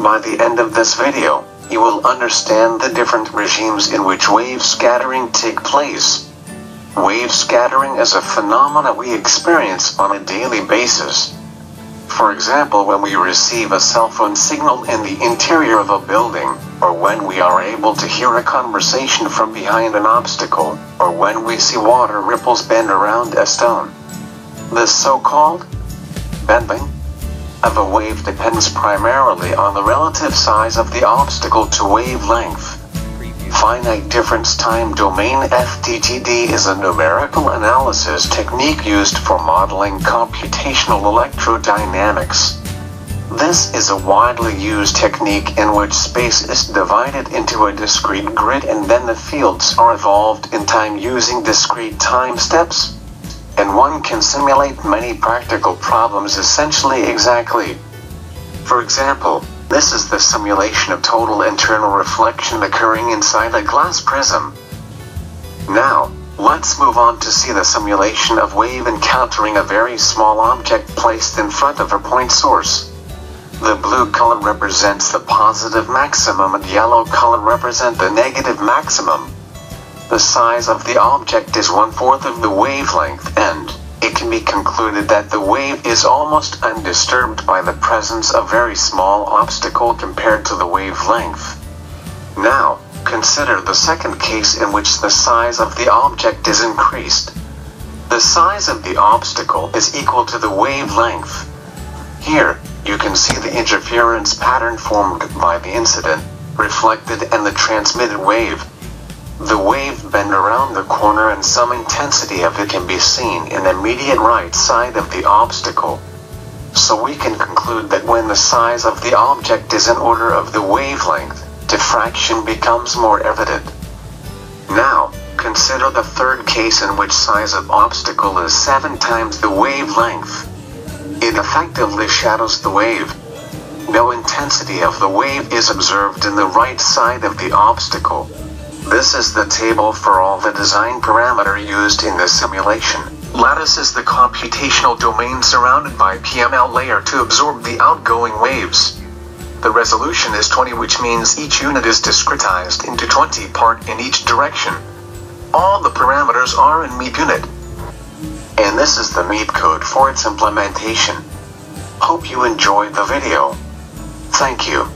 By the end of this video, you will understand the different regimes in which wave scattering take place. Wave scattering is a phenomenon we experience on a daily basis. For example, when we receive a cell phone signal in the interior of a building, or when we are able to hear a conversation from behind an obstacle, or when we see water ripples bend around a stone. This so-called bending of a wave depends primarily on the relative size of the obstacle to wavelength. Finite difference time domain (FDTD) is a numerical analysis technique used for modeling computational electrodynamics. This is a widely used technique in which space is divided into a discrete grid and then the fields are evolved in time using discrete time steps. And one can simulate many practical problems essentially exactly. For example, this is the simulation of total internal reflection occurring inside a glass prism. Now, let's move on to see the simulation of wave encountering a very small object placed in front of a point source. The blue color represents the positive maximum and yellow color represent the negative maximum. The size of the object is 1/4 of the wavelength and it can be concluded that the wave is almost undisturbed by the presence of very small obstacle compared to the wavelength. Now, consider the second case in which the size of the object is increased. The size of the obstacle is equal to the wavelength. Here, you can see the interference pattern formed by the incident, reflected and the transmitted wave. The wave bend around the corner and some intensity of it can be seen in the immediate right side of the obstacle. So we can conclude that when the size of the object is in order of the wavelength, diffraction becomes more evident. Now, consider the third case in which size of obstacle is 7 times the wavelength. It effectively shadows the wave. No intensity of the wave is observed in the right side of the obstacle. This is the table for all the design parameter used in the simulation. Lattice is the computational domain surrounded by PML layer to absorb the outgoing waves. The resolution is 20, which means each unit is discretized into 20 parts in each direction. All the parameters are in meep unit. And this is the meep code for its implementation. Hope you enjoyed the video. Thank you.